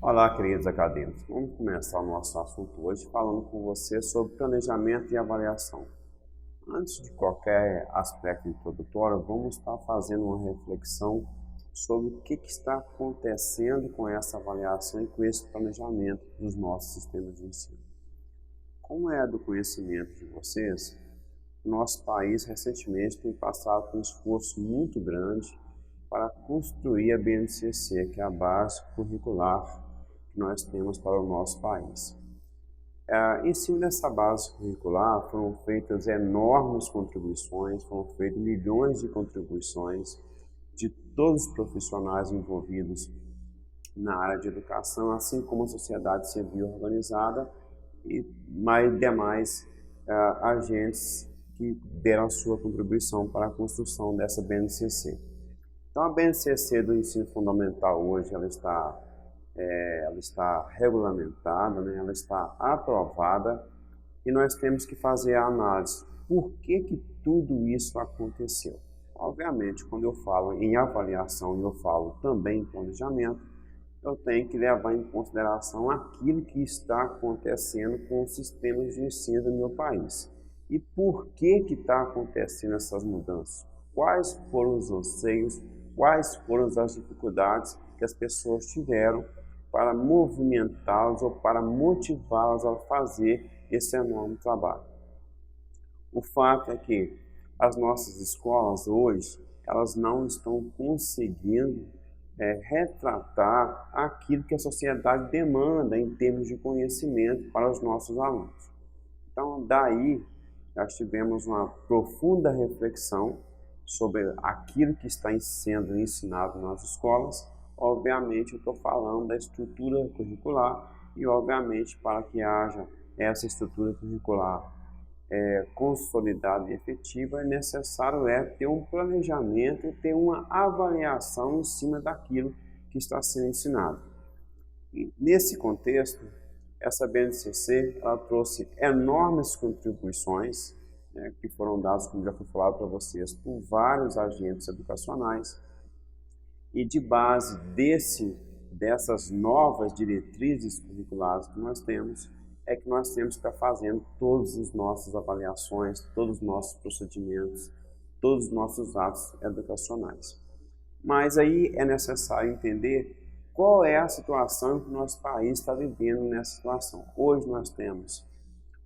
Olá, queridos acadêmicos. Vamos começar o nosso assunto hoje falando com você sobre planejamento e avaliação. Antes de qualquer aspecto introdutório, vamos estar fazendo uma reflexão sobre o que está acontecendo com essa avaliação e com esse planejamento dos nossos sistemas de ensino. Como é do conhecimento de vocês, nosso país recentemente tem passado por um esforço muito grande para construir a BNCC, que é a base curricular que nós temos para o nosso país. Em cima dessa base curricular foram feitas enormes contribuições, foram feitas milhões de contribuições de todos os profissionais envolvidos na área de educação, assim como a sociedade civil organizada e mais demais agentes que deram a sua contribuição para a construção dessa BNCC. Então, a BNCC do ensino fundamental hoje ela está regulamentada, né? Ela está aprovada e nós temos que fazer a análise. Por que tudo isso aconteceu? Obviamente, quando eu falo em avaliação e eu falo também em planejamento, eu tenho que levar em consideração aquilo que está acontecendo com os sistemas de ensino do meu país. E por que está acontecendo essas mudanças? Quais foram os anseios, quais foram as dificuldades que as pessoas tiveram para movimentá-las ou para motivá-las a fazer esse enorme trabalho. O fato é que as nossas escolas hoje, elas não estão conseguindo retratar aquilo que a sociedade demanda em termos de conhecimento para os nossos alunos. Então, daí, nós tivemos uma profunda reflexão sobre aquilo que está sendo ensinado nas escolas. Obviamente, eu estou falando da estrutura curricular e, obviamente, para que haja essa estrutura curricular consolidada e efetiva, é necessário ter um planejamento e ter uma avaliação em cima daquilo que está sendo ensinado. E, nesse contexto, essa BNCC ela trouxe enormes contribuições que foram dadas, como já foi falado para vocês, por vários agentes educacionais. E de base dessas novas diretrizes curriculares que nós temos, é que nós temos que estar fazendo todas as nossas avaliações, todos os nossos procedimentos, todos os nossos atos educacionais. Mas aí é necessário entender qual é a situação que o nosso país está vivendo nessa situação. Hoje nós temos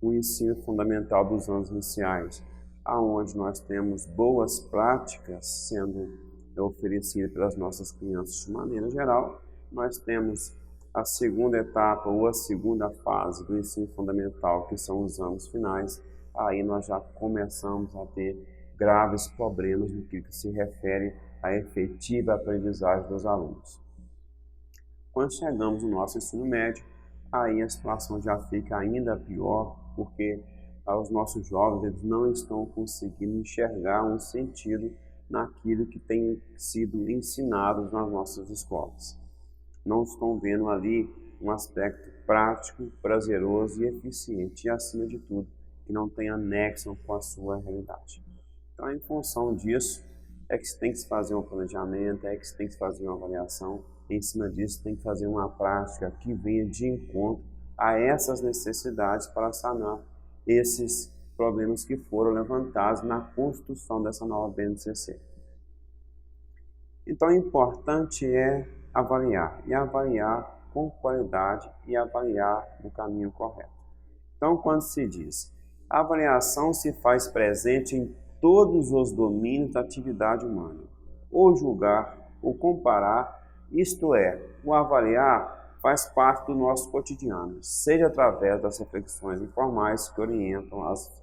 o ensino fundamental dos anos iniciais, onde nós temos boas práticas sendo oferecidas pelas nossas crianças de maneira geral. Nós temos a segunda etapa ou a segunda fase do ensino fundamental, que são os anos finais. Aí nós já começamos a ter graves problemas no que se refere à efetiva aprendizagem dos alunos. Quando chegamos no nosso ensino médio, aí a situação já fica ainda pior, porque os nossos jovens eles não estão conseguindo enxergar um sentido naquilo que tem sido ensinado nas nossas escolas. Não estão vendo ali um aspecto prático, prazeroso e eficiente, e acima de tudo, que não tem anexo com a sua realidade. Então, em função disso, é que se tem que se fazer um planejamento, é que se tem que se fazer uma avaliação, e em cima disso tem que fazer uma prática que venha de encontro a essas necessidades para sanar esses problemas que foram levantados na construção dessa nova BNCC. Então, o importante é avaliar, e avaliar com qualidade e avaliar no caminho correto. Então, quando se diz, a avaliação se faz presente em todos os domínios da atividade humana, ou julgar, ou comparar, isto é, o avaliar faz parte do nosso cotidiano, seja através das reflexões informais que orientam as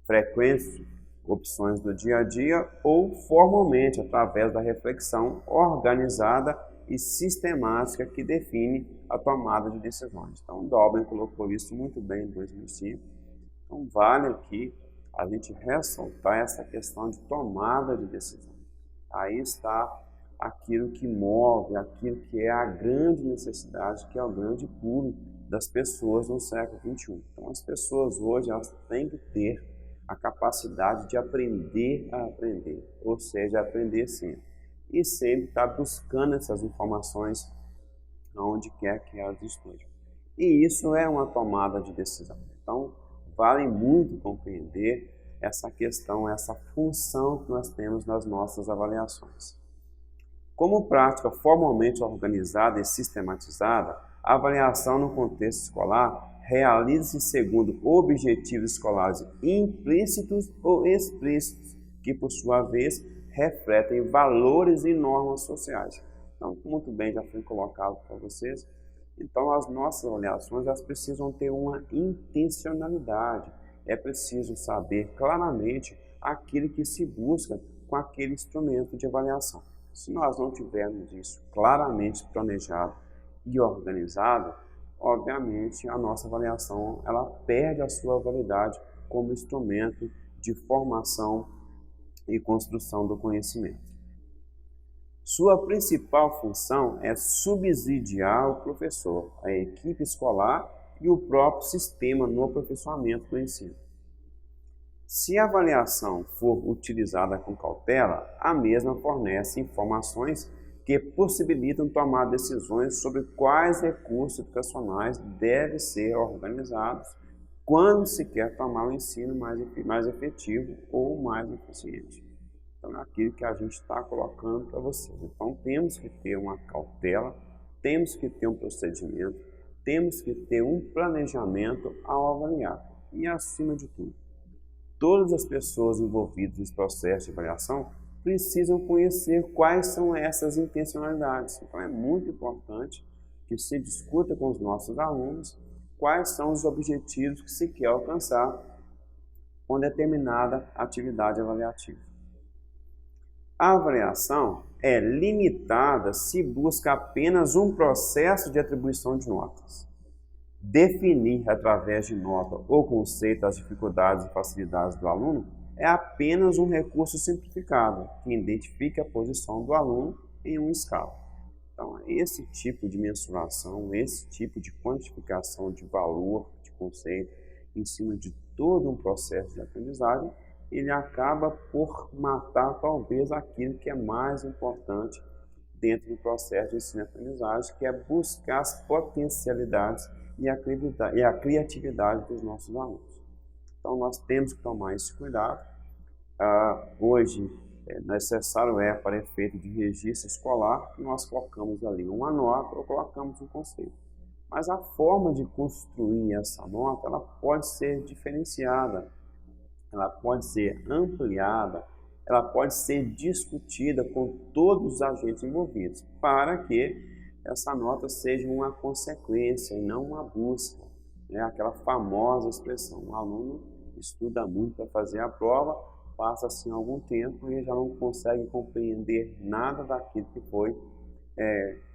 frequentes opções do dia a dia ou formalmente através da reflexão organizada e sistemática que define a tomada de decisões. Então, Dolben colocou isso muito bem em 2005. Então, vale aqui a gente ressaltar essa questão de tomada de decisão. Aí está aquilo que move, aquilo que é a grande necessidade, que é o grande pulo das pessoas no século XXI. Então, as pessoas hoje elas têm que ter a capacidade de aprender a aprender, ou seja, aprender sempre. E sempre estar buscando essas informações aonde quer que elas estejam. E isso é uma tomada de decisão. Então, vale muito compreender essa questão, essa função que nós temos nas nossas avaliações. Como prática formalmente organizada e sistematizada, a avaliação no contexto escolar realiza-se segundo objetivos escolares implícitos ou explícitos, que por sua vez refletem valores e normas sociais. Então, muito bem, já foi colocado para vocês. Então, as nossas avaliações elas precisam ter uma intencionalidade. É preciso saber claramente aquilo que se busca com aquele instrumento de avaliação. Se nós não tivermos isso claramente planejado e organizado, obviamente a nossa avaliação ela perde a sua validade como instrumento de formação e construção do conhecimento. Sua principal função é subsidiar o professor, a equipe escolar e o próprio sistema no aperfeiçoamento do ensino. Se a avaliação for utilizada com cautela, a mesma fornece informações que possibilitam tomar decisões sobre quais recursos educacionais devem ser organizados quando se quer tornar o ensino mais efetivo ou mais eficiente. Então, é aquilo que a gente está colocando para vocês. Então, temos que ter uma cautela, temos que ter um procedimento, temos que ter um planejamento ao avaliar. E, acima de tudo, todas as pessoas envolvidas nesse processo de avaliação precisam conhecer quais são essas intencionalidades. Então, é muito importante que se discuta com os nossos alunos quais são os objetivos que se quer alcançar com determinada atividade avaliativa. A avaliação é limitada se busca apenas um processo de atribuição de notas. Definir através de nota ou conceito as dificuldades e facilidades do aluno é apenas um recurso simplificado que identifica a posição do aluno em uma escala. Então, esse tipo de mensuração, esse tipo de quantificação de valor, de conceito, em cima de todo um processo de aprendizagem, ele acaba por matar talvez aquilo que é mais importante dentro do processo de ensino e aprendizagem, que é buscar as potencialidades e a criatividade dos nossos alunos. Então, nós temos que tomar esse cuidado. Hoje, necessário para efeito de registro escolar, nós colocamos ali uma nota ou colocamos um conceito. Mas a forma de construir essa nota, ela pode ser diferenciada, ela pode ser ampliada, ela pode ser discutida com todos os agentes envolvidos, para que essa nota seja uma consequência e não uma busca. É aquela famosa expressão, o aluno estuda muito para fazer a prova, passa assim algum tempo e já não consegue compreender nada daquilo que foi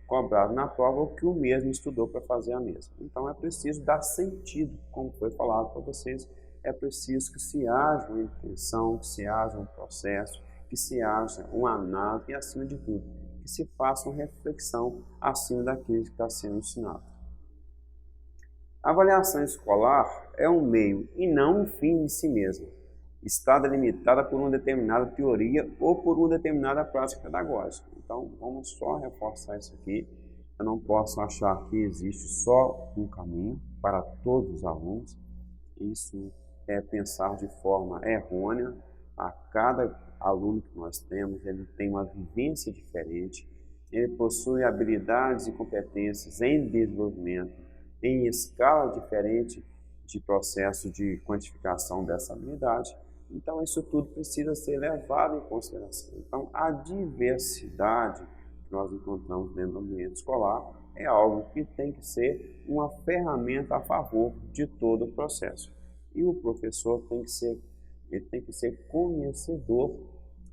cobrado na prova ou que o mesmo estudou para fazer a mesma. Então é preciso dar sentido, como foi falado para vocês, é preciso que se haja uma intenção, que se haja um processo, que se haja uma análise e, acima de tudo, que se faça uma reflexão acima daquilo que está sendo ensinado. A avaliação escolar é um meio e não um fim em si mesmo. Está delimitada por uma determinada teoria ou por uma determinada prática pedagógica. Então, vamos só reforçar isso aqui. Eu não posso achar que existe só um caminho para todos os alunos. Isso é pensar de forma errônea. A cada aluno que nós temos, ele tem uma vivência diferente, ele possui habilidades e competências em desenvolvimento, em escala diferente de processo de quantificação dessa habilidade. Então, isso tudo precisa ser levado em consideração. Então, a diversidade que nós encontramos dentro do ambiente escolar é algo que tem que ser uma ferramenta a favor de todo o processo. E o professor tem que ser conhecedor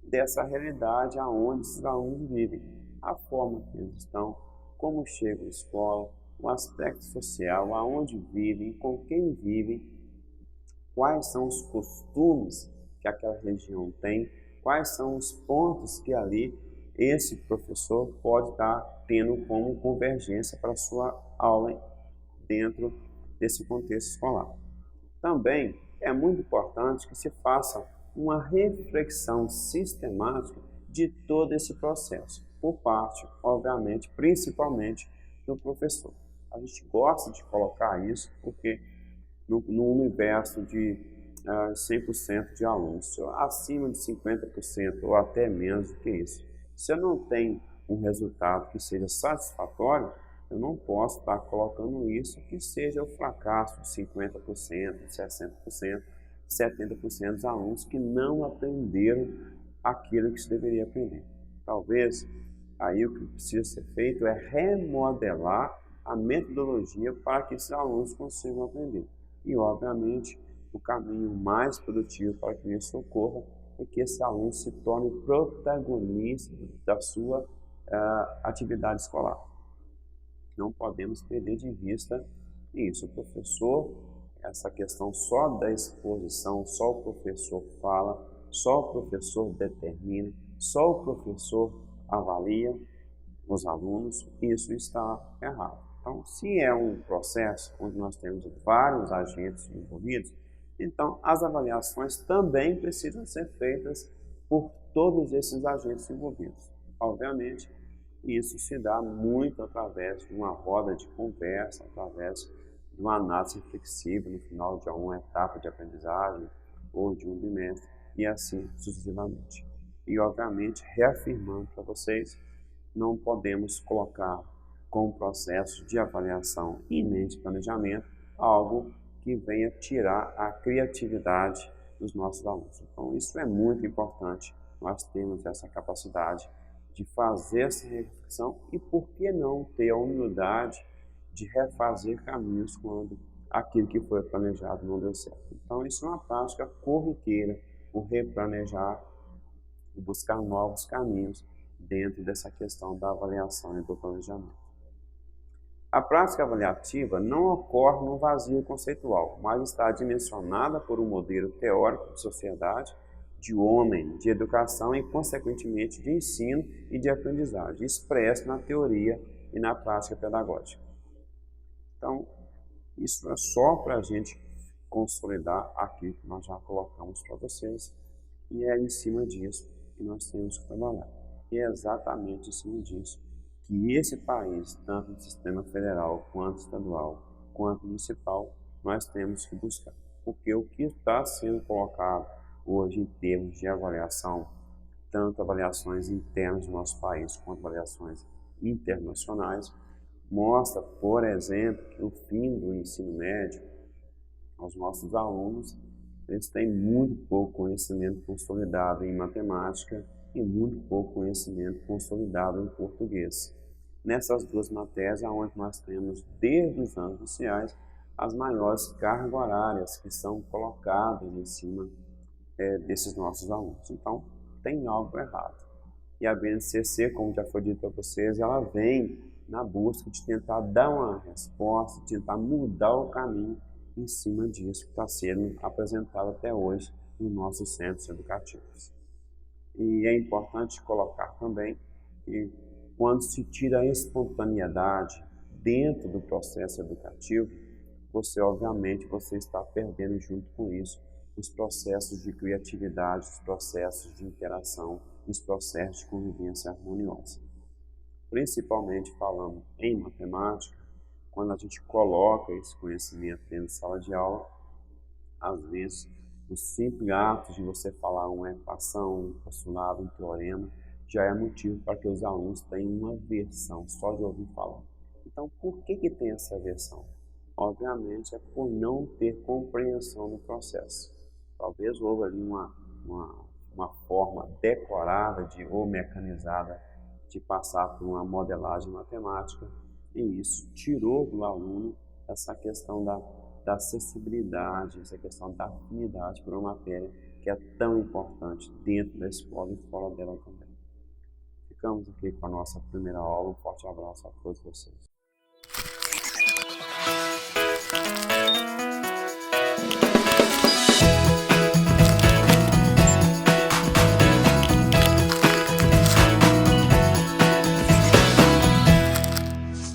dessa realidade aonde esses alunos vivem, a forma que eles estão, como chegam à escola, o aspecto social, aonde vivem, com quem vivem, quais são os costumes que aquela região tem, quais são os pontos que ali esse professor pode estar tendo como convergência para a sua aula dentro desse contexto escolar. Também é muito importante que se faça uma reflexão sistemática de todo esse processo, por parte, obviamente, principalmente do professor. A gente gosta de colocar isso porque no universo de 100% de alunos, acima de 50% ou até menos do que isso, se eu não tenho um resultado que seja satisfatório, eu não posso estar colocando isso que seja o fracasso de 50%, 60%, 70% dos alunos que não aprenderam aquilo que se deveria aprender. Talvez aí o que precisa ser feito é remodelar a metodologia para que esses alunos consigam aprender. E, obviamente, o caminho mais produtivo para que isso ocorra é que esse aluno se torne protagonista da sua atividade escolar. Não podemos perder de vista isso. O professor, essa questão só da exposição, só o professor fala, só o professor determina, só o professor avalia os alunos, isso está errado. Então, se é um processo onde nós temos vários agentes envolvidos, então as avaliações também precisam ser feitas por todos esses agentes envolvidos. Obviamente, isso se dá muito através de uma roda de conversa, através de uma análise reflexiva no final de uma etapa de aprendizagem ou de um bimestre, e assim sucessivamente. E, obviamente, reafirmando para vocês, não podemos colocar como processo de avaliação e nem de planejamento algo que venha tirar a criatividade dos nossos alunos. Então, isso é muito importante, nós temos essa capacidade de fazer essa reflexão e, por que não, ter a humildade de refazer caminhos quando aquilo que foi planejado não deu certo. Então, isso é uma prática corriqueira, o replanejar e buscar novos caminhos dentro dessa questão da avaliação e do planejamento. A prática avaliativa não ocorre no vazio conceitual, mas está dimensionada por um modelo teórico de sociedade, de homem, de educação e, consequentemente, de ensino e de aprendizagem, expresso na teoria e na prática pedagógica. Então, isso é só para a gente consolidar aquilo que nós já colocamos para vocês, e é em cima disso que nós temos que trabalhar. E é exatamente em cima disso que esse país, tanto no sistema federal, quanto estadual, quanto municipal, nós temos que buscar. Porque o que está sendo colocado hoje em termos de avaliação, tanto avaliações internas do nosso país, quanto avaliações internacionais, mostra, por exemplo, que o fim do ensino médio, os nossos alunos, eles têm muito pouco conhecimento consolidado em matemática e muito pouco conhecimento consolidado em português. Nessas duas matérias, onde nós temos, desde os anos iniciais, as maiores cargas horárias que são colocadas em cima desses nossos alunos. Então, tem algo errado. E a BNCC, como já foi dito para vocês, ela vem na busca de tentar dar uma resposta, de tentar mudar o caminho em cima disso que está sendo apresentado até hoje nos nossos centros educativos. E é importante colocar também que quando se tira a espontaneidade dentro do processo educativo, obviamente você está perdendo junto com isso os processos de criatividade, os processos de interação, os processos de convivência harmoniosa. Principalmente falando em matemática, quando a gente coloca esse conhecimento dentro de sala de aula, às vezes o simples ato de você falar uma equação, um postulado, um teorema, já é motivo para que os alunos tenham uma aversão só de ouvir falar. Então, por que tem essa aversão? Obviamente é por não ter compreensão do processo. Talvez houve ali uma forma decorada ou mecanizada de passar por uma modelagem matemática, e isso tirou do aluno essa questão da acessibilidade, essa questão da afinidade por uma matéria que é tão importante dentro da escola e fora dela também. Ficamos aqui com a nossa primeira aula. Um forte abraço a todos vocês.